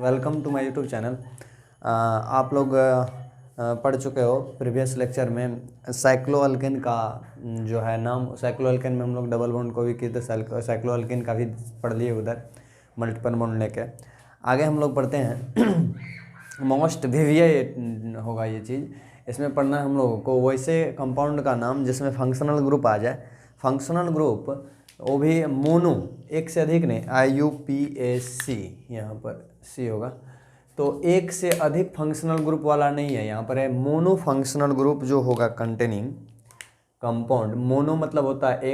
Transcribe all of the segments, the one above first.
Welcome to my YouTube channel. आप लोग पढ़ चुके हो प्रीवियस लेक्चर में साइक्लोअल्केन का जो है नाम। साइक्लोअल्केन में हम लोग डबल बॉन्ड को भी किए थे, साइक्लोअल्केन का भी पढ़ लिए उधर मल्टीपल बॉन्ड लेके। आगे हम लोग पढ़ते हैं मोस्ट वीवीआई होगा ये चीज़, इसमें पढ़ना है हम लोगों को वैसे कंपाउंड का नाम जिसमें फंक्शनल ग्रुप आ जाए। फंक्शनल ग्रुप वो भी मोनो, एक से अधिक नहीं, IUPAC यहाँ पर C होगा, तो एक से अधिक फंक्शनल ग्रुप वाला नहीं है, यहाँ पर है मोनो फंक्शनल ग्रुप जो होगा कंटेनिंग कंपाउंड। मोनो मतलब होता है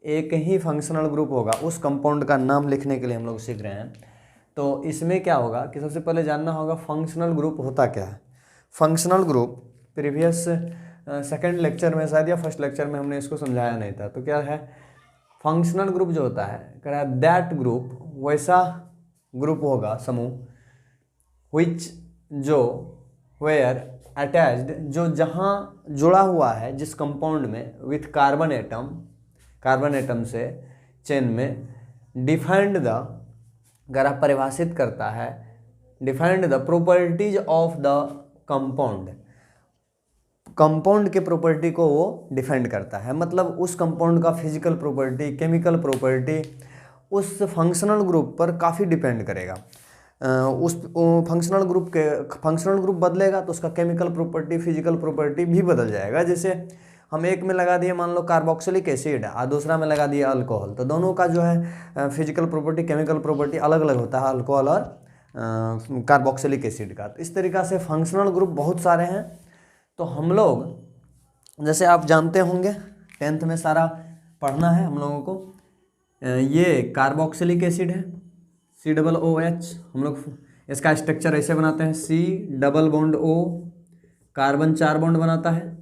एक ही फंक्शनल ग्रुप होगा, उस कंपाउंड का नाम लिखने के लिए हम लोग सीख रहे हैं। तो इसमें क्या होगा कि सबसे पहले जानना होगा फंक्शनल ग्रुप होता क्या है। Functional group previous second lecture में शायद या फर्स्ट लेक्चर में हमने इसको समझाया नहीं था। तो क्या है फंक्शनल ग्रुप जो होता है, कह रहा है दैट ग्रुप, वैसा ग्रुप होगा समूह विच जो वेयर अटैच्ड, जो जहाँ जुड़ा हुआ है जिस कंपाउंड में विथ कार्बन एटम से चेन में डिफाइंड द, अगर आप परिभाषित करता है defined the properties of the compound के प्रॉपर्टी को वो डिफाइंड करता है। मतलब उस कंपाउंड का फिजिकल प्रॉपर्टी, केमिकल प्रॉपर्टी उस फंक्शनल ग्रुप पर काफ़ी डिपेंड करेगा। उस फंक्शनल ग्रुप बदलेगा तो उसका केमिकल प्रॉपर्टी, फिजिकल प्रॉपर्टी भी बदल जाएगा। जैसे हम एक में लगा दिए मान लो कार्बोक्सिलिक एसिड और दूसरा में लगा दिया अल्कोहल, तो दोनों का जो है फिजिकल प्रॉपर्टी, केमिकल प्रॉपर्टी अलग अलग होता है अल्कोहल और कार्बोक्सिलिक एसिड का। तो इस तरीक़ा से फंक्शनल ग्रुप बहुत सारे हैं। तो हम लोग जैसे आप जानते होंगे 10th में सारा पढ़ना है हम लोगों को। ये कार्बोक्सिलिक एसिड है COOH, हम लोग इसका स्ट्रक्चर ऐसे बनाते हैं C double bond O, carbon 4 bond बनाता है।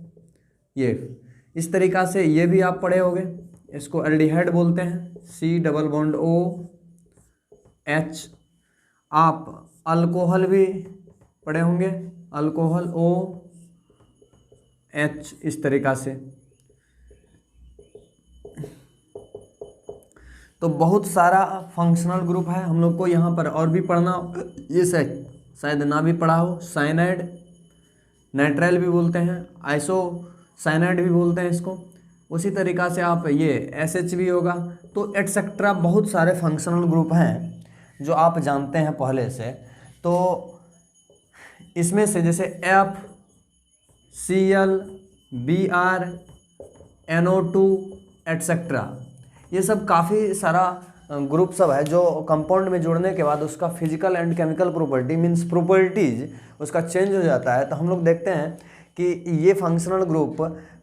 ये इस तरीक़ा से ये भी आप पढ़े होंगे, इसको एल्डिहाइड बोलते हैं C डबल बॉन्ड OH। आप अल्कोहल भी पढ़े होंगे, अल्कोहल OH, इस तरीक़ा से। तो बहुत सारा फंक्शनल ग्रुप है हम लोग को यहाँ पर और भी पढ़ना। ये शायद ना भी पढ़ा हो, साइनाइड, नाइट्राइल भी बोलते हैं, आइसोसाइनाइड भी बोलते हैं इसको। उसी तरीक़ा से आप ये SH भी होगा। तो एटसेट्रा बहुत सारे फंक्शनल ग्रुप हैं जो आप जानते हैं पहले से। तो इसमें से जैसे FCl, Br, NO2 एटसेट्रा, ये सब काफ़ी सारा ग्रुप सब है जो कंपाउंड में जोड़ने के बाद उसका physical and chemical property means properties उसका चेंज हो जाता है। तो हम लोग देखते हैं कि ये फंक्शनल ग्रुप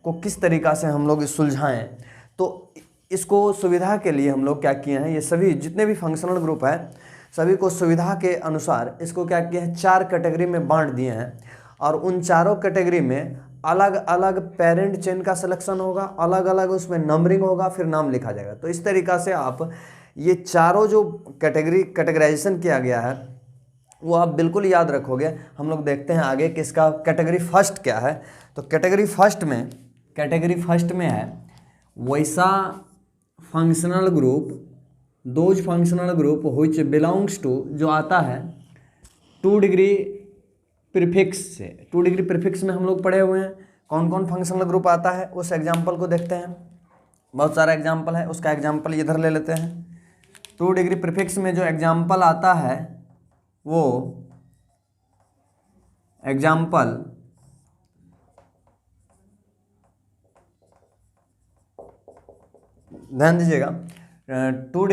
को किस तरीक़ा से हम लोग सुलझाएं। तो इसको सुविधा के लिए हम लोग क्या किए हैं, ये सभी जितने भी फंक्शनल ग्रुप हैं सभी को सुविधा के अनुसार इसको क्या किया है 4 कैटेगरी में बांट दिए हैं। और उन चारों कैटेगरी में अलग अलग पेरेंट चेन का सिलेक्शन होगा, अलग अलग उसमें नंबरिंग होगा, फिर नाम लिखा जाएगा। तो इस तरीक़ा से आप ये चारों जो कैटेगराइजेशन किया गया है वो आप बिल्कुल याद रखोगे। हम लोग देखते हैं आगे कि इसका कैटेगरी फर्स्ट क्या है। तो कैटेगरी फर्स्ट में है वैसा functional group, those functional group which belongs to, जो आता है 2 डिग्री प्रीफिक्स से। 2 डिग्री प्रीफिक्स में हम लोग पढ़े हुए हैं कौन कौन फंक्शनल ग्रुप आता है। उस एग्जाम्पल को देखते हैं, बहुत सारा एग्जाम्पल है, उसका एग्जाम्पल इधर ले लेते हैं। 2 डिग्री प्रीफिक्स में जो एग्जाम्पल आता है वो एग्जाम्पल ध्यान दीजिएगा। 2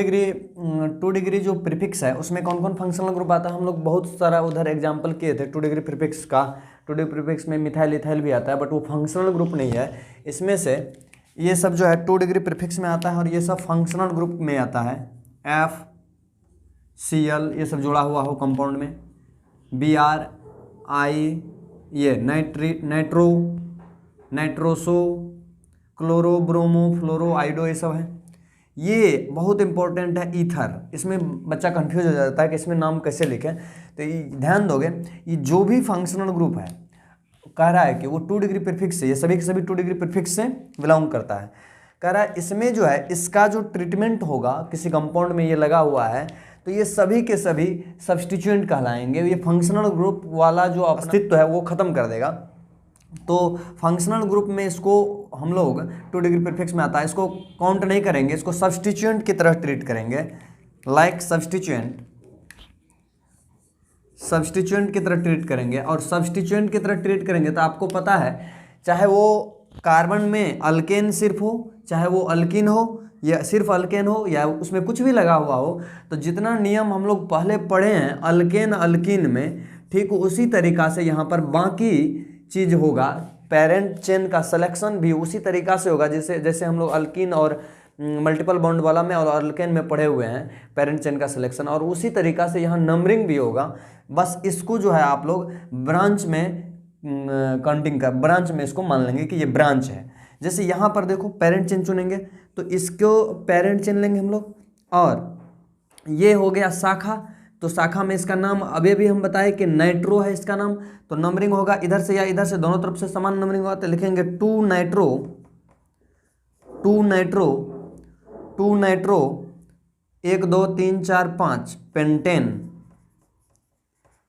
डिग्री जो प्रीफिक्स है उसमें कौन कौन फंक्शनल ग्रुप आता है हम लोग बहुत सारा उधर एग्जाम्पल किए थे 2 डिग्री प्रीफिक्स का। 2 डिग्री प्रीफिक्स में मिथाइल इथाइल भी आता है, बट वो फंक्शनल ग्रुप नहीं है। इसमें से ये सब जो है 2 डिग्री प्रीफिक्स में आता है और ये सब फंक्शनल ग्रुप में आता है। FCl ये सब जुड़ा हुआ हो कंपाउंड में, Br, I ये नाइट्रो, नाइट्रोसो, क्लोरो, ब्रोमो, फ्लोरो, आइडो, ये सब है। ये बहुत इंपॉर्टेंट है ईथर। इसमें बच्चा कंफ्यूज हो जाता है कि इसमें नाम कैसे लिखें। तो ये ध्यान दोगे, ये जो भी फंक्शनल ग्रुप है कह रहा है कि वो 2 डिग्री प्रीफिक्स से, ये सभी के सभी 2 डिग्री प्रीफिक्स से बिलोंग करता है। कह रहा है इसमें जो है इसका जो ट्रीटमेंट होगा किसी कंपाउंड में ये लगा हुआ है तो ये सभी के सभी सब्स्टिट्यूएंट कहलाएंगे। ये फंक्शनल ग्रुप वाला जो अस्तित्व है वो खत्म कर देगा। तो फंक्शनल ग्रुप में इसको हम लोग 2 डिग्री प्रीफिक्स में आता है, इसको काउंट नहीं करेंगे, इसको सब्स्टिट्यूएंट की तरह ट्रीट करेंगे, लाइक सब्स्टिट्यूएंट की तरह ट्रीट करेंगे। और सब्स्टिट्यूएंट की तरह ट्रीट करेंगे तो आपको पता है, चाहे वो कार्बन में अल्केन सिर्फ हो, चाहे वो अल्कीन हो या सिर्फ अल्केन हो या उसमें कुछ भी लगा हुआ हो, तो जितना नियम हम लोग पहले पढ़े हैं अल्केन अल्कीन में, ठीक उसी तरीका से यहाँ पर बाकी चीज होगा। पेरेंट चेन का सिलेक्शन भी उसी तरीका से होगा जैसे हम लोग अल्कीन और मल्टीपल बॉन्ड वाला में और अल्केन में पढ़े हुए हैं पेरेंट चेन का सिलेक्शन, और उसी तरीका से यहाँ नंबरिंग भी होगा। बस इसको जो है आप लोग ब्रांच में काउंटिंग का ब्रांच में इसको मान लेंगे कि ये ब्रांच है। जैसे यहाँ पर देखो पेरेंट चेन चुनेंगे तो इसको पेरेंट चेन लेंगे हम लोग, और ये हो गया शाखा। तो शाखा में इसका नाम अभी भी हम बताए कि नाइट्रो है इसका नाम। तो नंबरिंग होगा इधर से या इधर से, दोनों तरफ से समान नंबरिंग होगा। तो लिखेंगे 2 नाइट्रो 1 2 3 4 5 पेंटेन,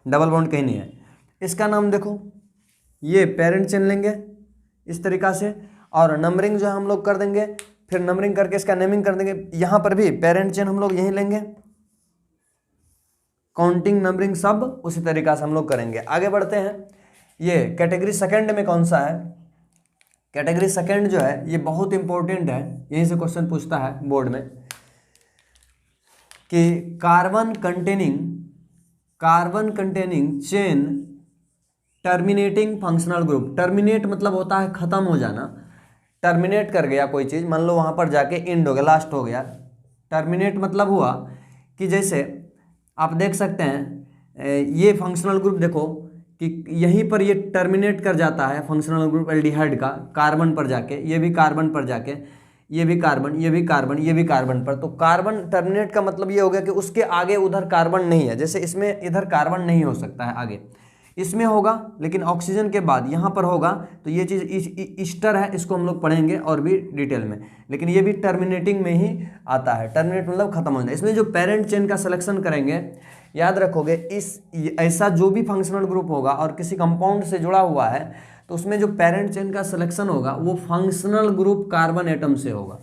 डबल बॉन्ड कहीं नहीं है। इसका नाम देखो, ये पेरेंट चेन लेंगे इस तरीका से, और नंबरिंग जो है हम लोग कर देंगे, फिर नंबरिंग करके इसका नेमिंग कर देंगे। यहाँ पर भी पेरेंट चेन हम लोग यहीं लेंगे, काउंटिंग नंबरिंग सब उसी तरीका से हम लोग करेंगे। आगे बढ़ते हैं। ये कैटेगरी सेकंड में कौन सा है? कैटेगरी सेकंड जो है ये बहुत इंपॉर्टेंट है, यहीं से क्वेश्चन पूछता है बोर्ड में कि carbon containing chain terminating functional group. Terminate मतलब होता है खत्म हो जाना, टर्मिनेट कर गया कोई चीज़, मान लो वहाँ पर जाके एंड हो गया, लास्ट हो गया। टर्मिनेट मतलब हुआ कि जैसे आप देख सकते हैं ये फंक्शनल ग्रुप देखो कि यहीं पर ये टर्मिनेट कर जाता है फंक्शनल ग्रुप एल्डिहाइड का, कार्बन पर जाके, ये भी कार्बन पर जाके, ये भी कार्बन, ये भी कार्बन, ये भी कार्बन पर। तो कार्बन टर्मिनेट का मतलब ये हो गया कि उसके आगे उधर कार्बन नहीं है। जैसे इसमें इधर कार्बन नहीं हो सकता है आगे, इसमें होगा लेकिन ऑक्सीजन के बाद यहाँ पर होगा। तो ये चीज़ ईस्टर है, इसको हम लोग पढ़ेंगे और भी डिटेल में, लेकिन ये भी टर्मिनेटिंग में ही आता है। टर्मिनेट मतलब खत्म हो जाए। इसमें जो पेरेंट चेन का सिलेक्शन करेंगे, याद रखोगे ऐसा जो भी फंक्शनल ग्रुप होगा और किसी कंपाउंड से जुड़ा हुआ है तो उसमें जो पेरेंट चेन का सिलेक्शन होगा वो फंक्शनल ग्रुप कार्बन एटम से होगा।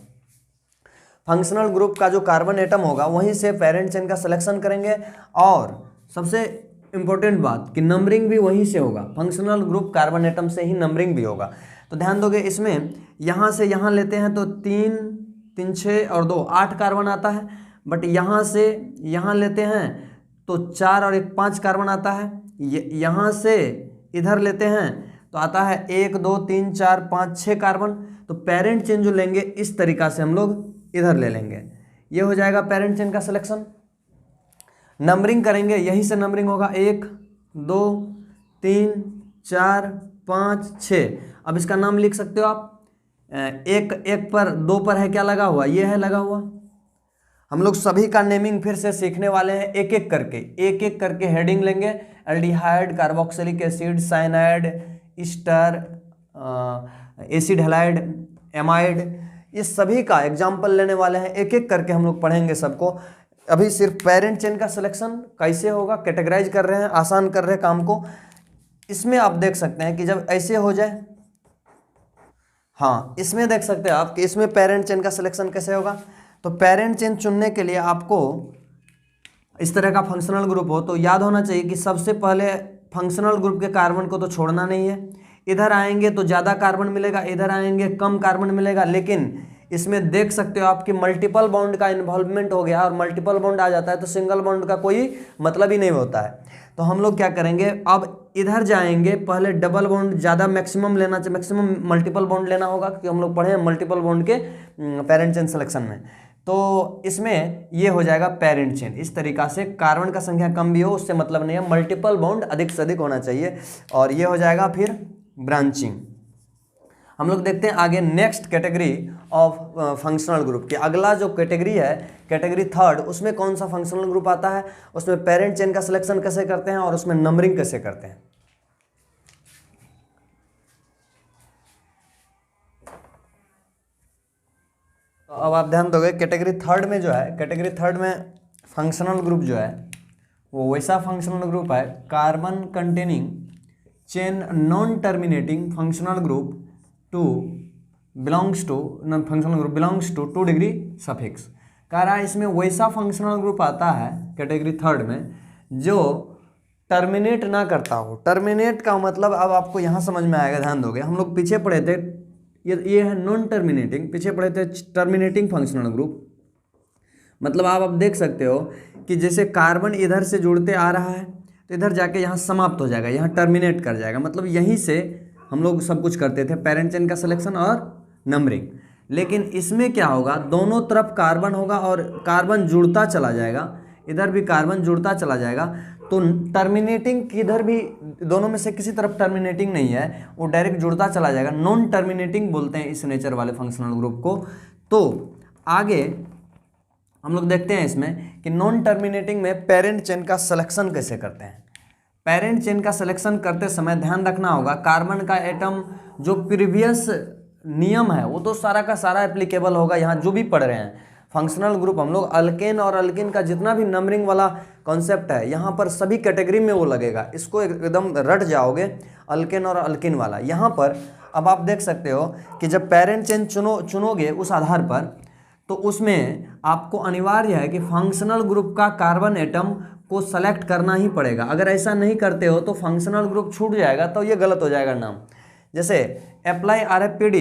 फंक्शनल ग्रुप का जो कार्बन एटम होगा वहीं से पेरेंट चेन का सिलेक्शन करेंगे। और सबसे इंपॉर्टेंट बात कि नंबरिंग भी वहीं से होगा, फंक्शनल ग्रुप कार्बन एटम से ही नंबरिंग भी होगा। तो ध्यान दोगे, इसमें यहाँ से यहाँ लेते हैं तो 3 3 6 और 2 8 कार्बन आता है, बट यहाँ से यहाँ लेते हैं तो 4 और 1 5 कार्बन आता है। यहाँ से इधर लेते हैं तो आता है 1 2 3 4 5 6 कार्बन। तो पेरेंट चेन जो लेंगे इस तरीका से हम लोग इधर ले लेंगे, ये हो जाएगा पेरेंट चेन का सिलेक्शन। नंबरिंग करेंगे, यहीं से नंबरिंग होगा 1 2 3 4 5 6। अब इसका नाम लिख सकते हो आप, एक पर 2 पर है क्या लगा हुआ, ये है लगा हुआ। हम लोग सभी का नेमिंग फिर से सीखने वाले हैं, एक एक करके हेडिंग लेंगे। Aldehyde, carboxylic acid, cyanide, Easter, acid halide, amide, ये सभी का एग्जाम्पल लेने वाले हैं, एक एक करके हम लोग पढ़ेंगे सबको। अभी सिर्फ पेरेंट चेन का सिलेक्शन कैसे होगा, कैटेगराइज कर रहे हैं, आसान कर रहे हैं काम को। इसमें आप देख सकते हैं कि जब ऐसे हो जाए, हाँ इसमें देख सकते हैं आप कि इसमें पेरेंट चेन का सिलेक्शन कैसे होगा। तो पेरेंट चेन चुनने के लिए आपको इस तरह का फंक्शनल ग्रुप हो तो याद होना चाहिए कि सबसे पहले फंक्शनल ग्रुप के कार्बन को तो छोड़ना नहीं है। इधर आएंगे तो ज़्यादा कार्बन मिलेगा, इधर आएंगे कम कार्बन मिलेगा, लेकिन इसमें देख सकते हो आपकी मल्टीपल बॉन्ड का इन्वॉल्वमेंट हो गया, और मल्टीपल बॉन्ड आ जाता है तो सिंगल बॉन्ड का कोई मतलब ही नहीं होता है। तो हम लोग क्या करेंगे, अब इधर जाएंगे, पहले डबल बॉन्ड ज़्यादा मैक्सिमम लेना चाहिए, मैक्सिमम मल्टीपल बॉन्ड लेना होगा क्योंकि हम लोग पढ़े हैं मल्टीपल बॉन्ड के पेरेंट चेन सिलेक्शन में। तो इसमें ये हो जाएगा पेरेंट चेन। इस तरीका से कार्बन का संख्या कम भी हो उससे मतलब नहीं है, मल्टीपल बॉन्ड अधिक से अधिक होना चाहिए, और ये हो जाएगा फिर ब्रांचिंग। हम लोग देखते हैं आगे next category of functional group की। अगला जो कैटेगरी है, कैटेगरी थर्ड, उसमें कौन सा फंक्शनल ग्रुप आता है, उसमें पेरेंट चेन का सिलेक्शन कैसे करते हैं और उसमें नंबरिंग कैसे करते हैं। तो अब आप ध्यान दोगे कैटेगरी थर्ड में जो है, कैटेगरी थर्ड में फंक्शनल ग्रुप जो है वो वैसा फंक्शनल ग्रुप है carbon containing chain non terminating functional group to belongs to functional group belongs to 2 degree suffix. कह रहा है इसमें वैसा फंक्शनल ग्रुप आता है कैटेगरी थर्ड में जो टर्मिनेट ना करता हो। टर्मिनेट का मतलब अब आपको यहाँ समझ में आएगा, ध्यान दोगे। हम लोग पीछे पढ़े थे ये है नॉन टर्मिनेटिंग, पीछे पढ़े थे टर्मिनेटिंग फंक्शनल ग्रुप। मतलब आप अब देख सकते हो कि जैसे कार्बन इधर से जुड़ते आ रहा है तो इधर जाके यहाँ समाप्त हो जाएगा, यहाँ टर्मिनेट कर जाएगा। मतलब यहीं से हम लोग सब कुछ करते थे, पेरेंट चेन का सिलेक्शन और नंबरिंग। लेकिन इसमें क्या होगा, दोनों तरफ कार्बन होगा और कार्बन जुड़ता चला जाएगा, इधर भी कार्बन जुड़ता चला जाएगा। तो टर्मिनेटिंग किधर भी, दोनों में से किसी तरफ टर्मिनेटिंग नहीं है, वो डायरेक्ट जुड़ता चला जाएगा। नॉन टर्मिनेटिंग बोलते हैं इस नेचर वाले फंक्शनल ग्रुप को। तो आगे हम लोग देखते हैं इसमें कि नॉन टर्मिनेटिंग में पेरेंट चेन का सिलेक्शन कैसे करते हैं। पेरेंट चेन का सिलेक्शन करते समय ध्यान रखना होगा, कार्बन का एटम जो प्रीवियस नियम है वो तो सारा का सारा एप्लीकेबल होगा यहाँ जो भी पढ़ रहे हैं। फंक्शनल ग्रुप हम लोग अल्केन और अल्किन का जितना भी नंबरिंग वाला कॉन्सेप्ट है यहाँ पर सभी कैटेगरी में वो लगेगा, इसको एकदम रट जाओगे अल्केन और अल्किन वाला। यहाँ पर अब आप देख सकते हो कि जब पेरेंट चेन चुनोगे उस आधार पर, तो उसमें आपको अनिवार्य है कि फंक्शनल ग्रुप का कार्बन एटम को सेलेक्ट करना ही पड़ेगा। अगर ऐसा नहीं करते हो तो फंक्शनल ग्रुप छूट जाएगा, तो ये गलत हो जाएगा नाम। जैसे अप्लाई RFPD,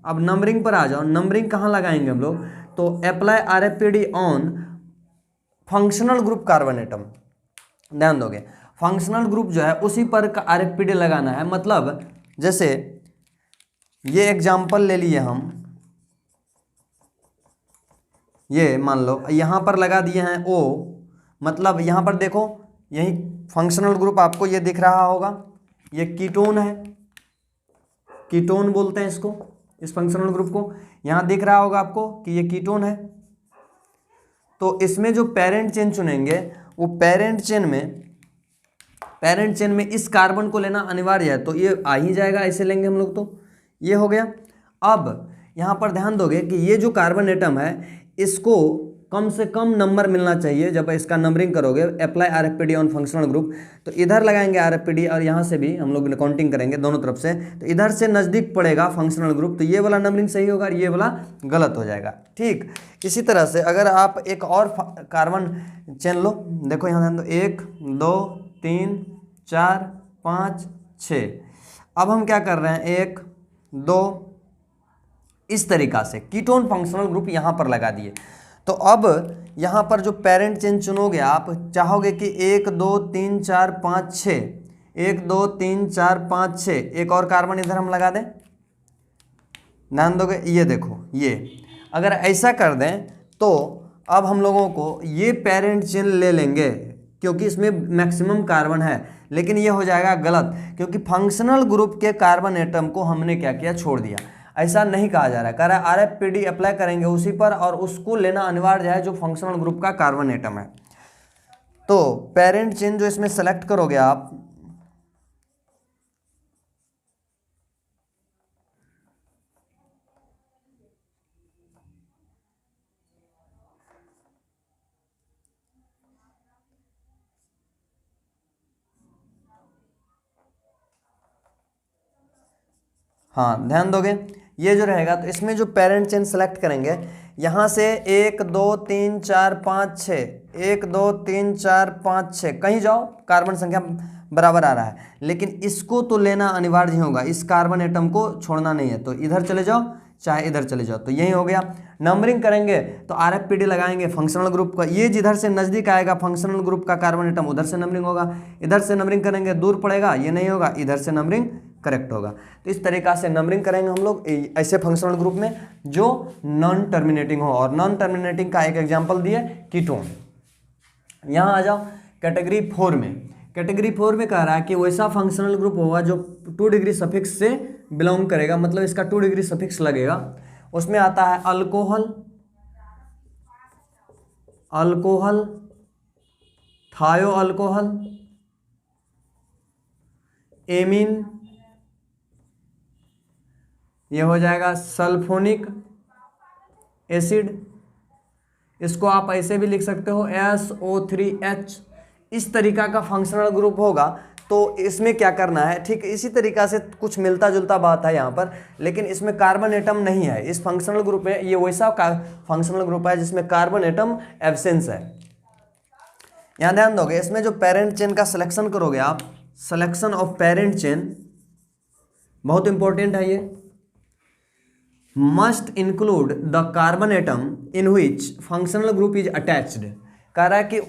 अब नंबरिंग पर आ जाओ, नंबरिंग कहाँ लगाएंगे हम लोग, तो apply RFPD on functional group carbon atom. ध्यान दोगे फंक्शनल ग्रुप जो है उसी पर RFPD लगाना है। मतलब जैसे ये एग्जाम्पल ले लिए हम, ये मान लो यहाँ पर लगा दिए हैं O, मतलब यहाँ पर देखो यही फंक्शनल ग्रुप आपको ये दिख रहा होगा, ये कीटोन है, कीटोन बोलते हैं इसको, इस फंक्शनल ग्रुप को। यहाँ दिख रहा होगा आपको कि ये कीटोन है। तो इसमें जो पेरेंट चेन चुनेंगे वो पेरेंट चेन में इस कार्बन को लेना अनिवार्य है, तो ये आ ही जाएगा, ऐसे लेंगे हम लोग तो ये हो गया। अब यहाँ पर ध्यान दोगे कि ये जो कार्बन एटम है इसको कम से कम नंबर मिलना चाहिए। जब इसका नंबरिंग करोगे apply RFPD on functional group, तो इधर लगाएंगे RFPD और यहाँ से भी हम लोग काउंटिंग करेंगे दोनों तरफ से, तो इधर से नज़दीक पड़ेगा फंक्शनल ग्रुप, तो ये वाला नंबरिंग सही होगा और ये वाला गलत हो जाएगा। ठीक इसी तरह से अगर आप एक और कार्बन चेन लो, देखो यहाँ ध्यान दो, 1 2 3 4 5 6। अब हम क्या कर रहे हैं, 1 2 इस तरीका से कीटोन फंक्शनल ग्रुप यहाँ पर लगा दिए। तो अब यहाँ पर जो पेरेंट चेन चुनोगे, आप चाहोगे कि 1 2 3 4 5 6, 1 2 3 4 5 6, एक और कार्बन इधर हम लगा दें, ध्यान दोगे ये देखो, ये अगर ऐसा कर दें तो अब हम लोगों को ये पेरेंट चेन ले लेंगे क्योंकि इसमें मैक्सिमम कार्बन है। लेकिन ये हो जाएगा गलत क्योंकि फंक्शनल ग्रुप के कार्बन एटम को हमने क्या किया, छोड़ दिया। ऐसा नहीं कहा जा रहा है, कह रहा है RFPD अप्लाई करेंगे उसी पर और उसको लेना अनिवार्य है जो फंक्शनल ग्रुप का कार्बन एटम है। तो पेरेंट चेन जो इसमें सेलेक्ट करोगे आप, हाँ ध्यान दोगे ये जो रहेगा, तो इसमें जो पेरेंट चेन सेलेक्ट करेंगे यहाँ से 1 2 3 4 5 6, 1 2 3 4 5 6 कहीं जाओ कार्बन संख्या बराबर आ रहा है, लेकिन इसको तो लेना अनिवार्य होगा, इस कार्बन एटम को छोड़ना नहीं है। तो इधर चले जाओ चाहे इधर चले जाओ, तो यही हो गया। नंबरिंग करेंगे तो RFPD लगाएंगे फंक्शनल ग्रुप का, ये जिधर से नज़दीक आएगा फंक्शनल ग्रुप का कार्बन एटम उधर से नंबरिंग होगा, इधर से नंबरिंग करेंगे दूर पड़ेगा ये नहीं होगा, इधर से नंबरिंग करेक्ट होगा। तो इस तरीका से नंबरिंग करेंगे हम लोग ऐसे फंक्शनल ग्रुप में जो नॉन टर्मिनेटिंग हो। और नॉन टर्मिनेटिंग का एक एग्जांपल दिए कीटोन। यहाँ आ जाओ कैटेगरी 4 में। कैटेगरी 4 में कह रहा है कि वैसा फंक्शनल ग्रुप होगा जो 2 डिग्री सफिक्स से बिलोंग करेगा, मतलब इसका 2 डिग्री सफिक्स लगेगा। उसमें आता है अल्कोहल, अल्कोहल, थायो अल्कोहल, एमीन, ये हो जाएगा सल्फोनिक एसिड, इसको आप ऐसे भी लिख सकते हो SO3H, इस तरीका का फंक्शनल ग्रुप होगा। तो इसमें क्या करना है, ठीक इसी तरीका से कुछ मिलता जुलता बात है यहाँ पर, लेकिन इसमें कार्बन एटम नहीं है इस फंक्शनल ग्रुप में। ये वैसा फंक्शनल ग्रुप है जिसमें कार्बन एटम एब्सेंस है। यहाँ ध्यान दोगे, इसमें जो पेरेंट चेन का सिलेक्शन करोगे आप, सिलेक्शन ऑफ पेरेंट चेन बहुत इंपॉर्टेंट है। ये must include the carbon atom in which functional group is attached. कह रहा है कि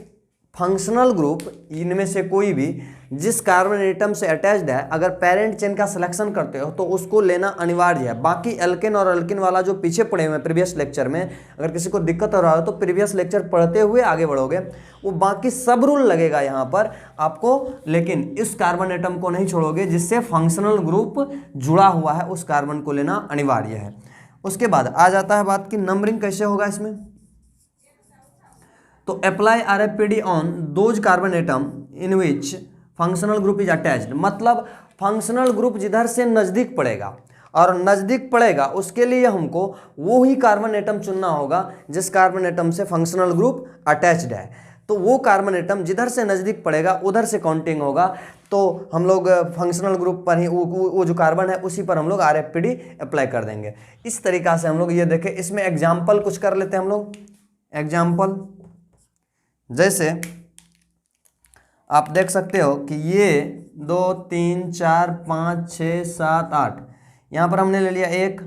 फंक्शनल ग्रुप इनमें से कोई भी जिस कार्बन एटम से अटैच्ड है, अगर पेरेंट चेन का सिलेक्शन करते हो तो उसको लेना अनिवार्य है। बाकी एल्केन और अल्किन वाला जो पीछे पड़े हुए हैं प्रीवियस लेक्चर में, अगर किसी को दिक्कत हो रहा हो तो प्रीवियस लेक्चर पढ़ते हुए आगे बढ़ोगे, वो बाकी सब रूल लगेगा यहाँ पर आपको, लेकिन इस कार्बन एटम को नहीं छोड़ोगे जिससे फंक्शनल ग्रुप जुड़ा हुआ है, उस कार्बन को लेना अनिवार्य है। उसके बाद आ जाता है बात कि नंबरिंग कैसे होगा इसमें। तो apply RFPD on those carbon atom in which functional group is attached, मतलब फंक्शनल ग्रुप जिधर से नज़दीक पड़ेगा और नज़दीक पड़ेगा उसके लिए हमको वो ही कार्बन एटम चुनना होगा जिस कार्बन एटम से फंक्शनल ग्रुप अटैच्ड है। तो वो कार्बन एटम जिधर से नज़दीक पड़ेगा उधर से काउंटिंग होगा। तो हम लोग फंक्शनल ग्रुप पर ही वो जो कार्बन है उसी पर हम लोग RFPD अप्लाई कर देंगे। इस तरीक़ा से हम लोग ये देखें, इसमें एग्जाम्पल कुछ कर लेते हैं हम लोग। एग्जाम्पल जैसे आप देख सकते हो कि ये 2 3 4 5 6 7 8, यहाँ पर हमने ले लिया 1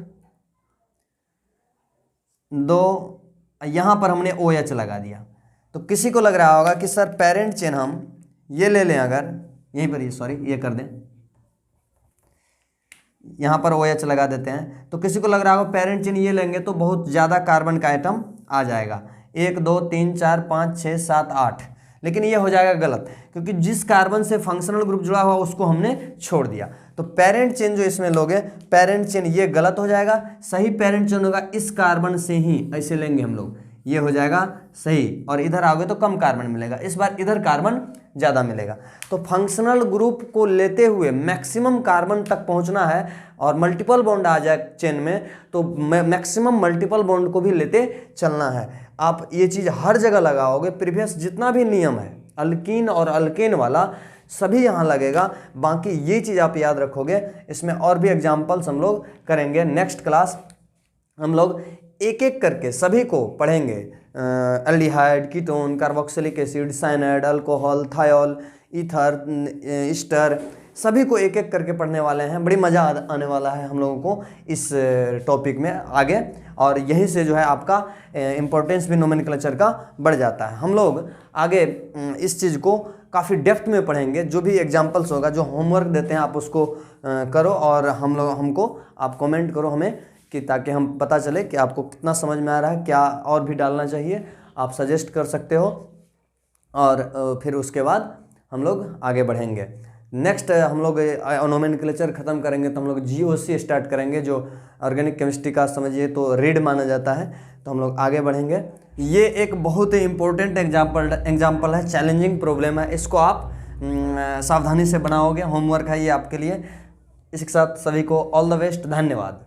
2, यहाँ पर हमने OH लगा दिया। तो किसी को लग रहा होगा कि सर पेरेंट चेन हम ये ले लें, अगर यहीं पर ये कर दें, यहाँ पर OH लगा देते हैं, तो किसी को लग रहा होगा पेरेंट चेन ये लेंगे तो बहुत ज़्यादा कार्बन का आइटम आ जाएगा, 1 2 3 4 5 6 7 8, लेकिन ये हो जाएगा गलत, क्योंकि जिस कार्बन से फंक्शनल ग्रुप जुड़ा हुआ उसको हमने छोड़ दिया। तो पेरेंट चेन जो इसमें लोगे, पेरेंट चेन ये गलत हो जाएगा। सही पेरेंट चेन होगा इस कार्बन से ही, ऐसे लेंगे हम लोग, ये हो जाएगा सही, और इधर आओगे तो कम कार्बन मिलेगा, इस बार इधर कार्बन ज़्यादा मिलेगा। तो फंक्शनल ग्रुप को लेते हुए मैक्सिमम कार्बन तक पहुंचना है, और मल्टीपल बॉन्ड आ जाए चेन में तो मैक्सिमम मल्टीपल बॉन्ड को भी लेते चलना है। आप ये चीज़ हर जगह लगाओगे, प्रीवियस जितना भी नियम है अल्कीन और अल्केन वाला सभी यहाँ लगेगा। बाकी ये चीज़ आप याद रखोगे। इसमें और भी एग्जाम्पल्स हम लोग करेंगे। नेक्स्ट क्लास हम लोग एक एक करके सभी को पढ़ेंगे। Aldehyde, ketone, carboxylic acid, cyanide, alcohol, thiol, ether, Easter, सभी को एक एक करके पढ़ने वाले हैं। बड़ी मज़ा आने वाला है हम लोगों को इस टॉपिक में आगे, और यहीं से जो है आपका इम्पोर्टेंस भी नोमेनक्लेचर का बढ़ जाता है। हम लोग आगे इस चीज़ को काफ़ी डेप्थ में पढ़ेंगे। जो भी एग्जाम्पल्स होगा, जो होमवर्क देते हैं आप उसको करो, और हमको आप कमेंट करो हमें, कि ताकि हम पता चले कि आपको कितना समझ में आ रहा है, क्या और भी डालना चाहिए आप सजेस्ट कर सकते हो, और फिर उसके बाद हम लोग आगे बढ़ेंगे। नेक्स्ट हम लोग नोमेनक्लेचर ख़त्म करेंगे तो हम लोग GOC स्टार्ट करेंगे, जो ऑर्गेनिक केमिस्ट्री का समझिए तो रीड माना जाता है। तो हम लोग आगे बढ़ेंगे। ये एक बहुत ही इम्पोर्टेंट एग्जाम्पल है, चैलेंजिंग प्रॉब्लम है, इसको आप सावधानी से बनाओगे। होमवर्क है ये आपके लिए। इसके साथ सभी को ऑल द बेस्ट, धन्यवाद।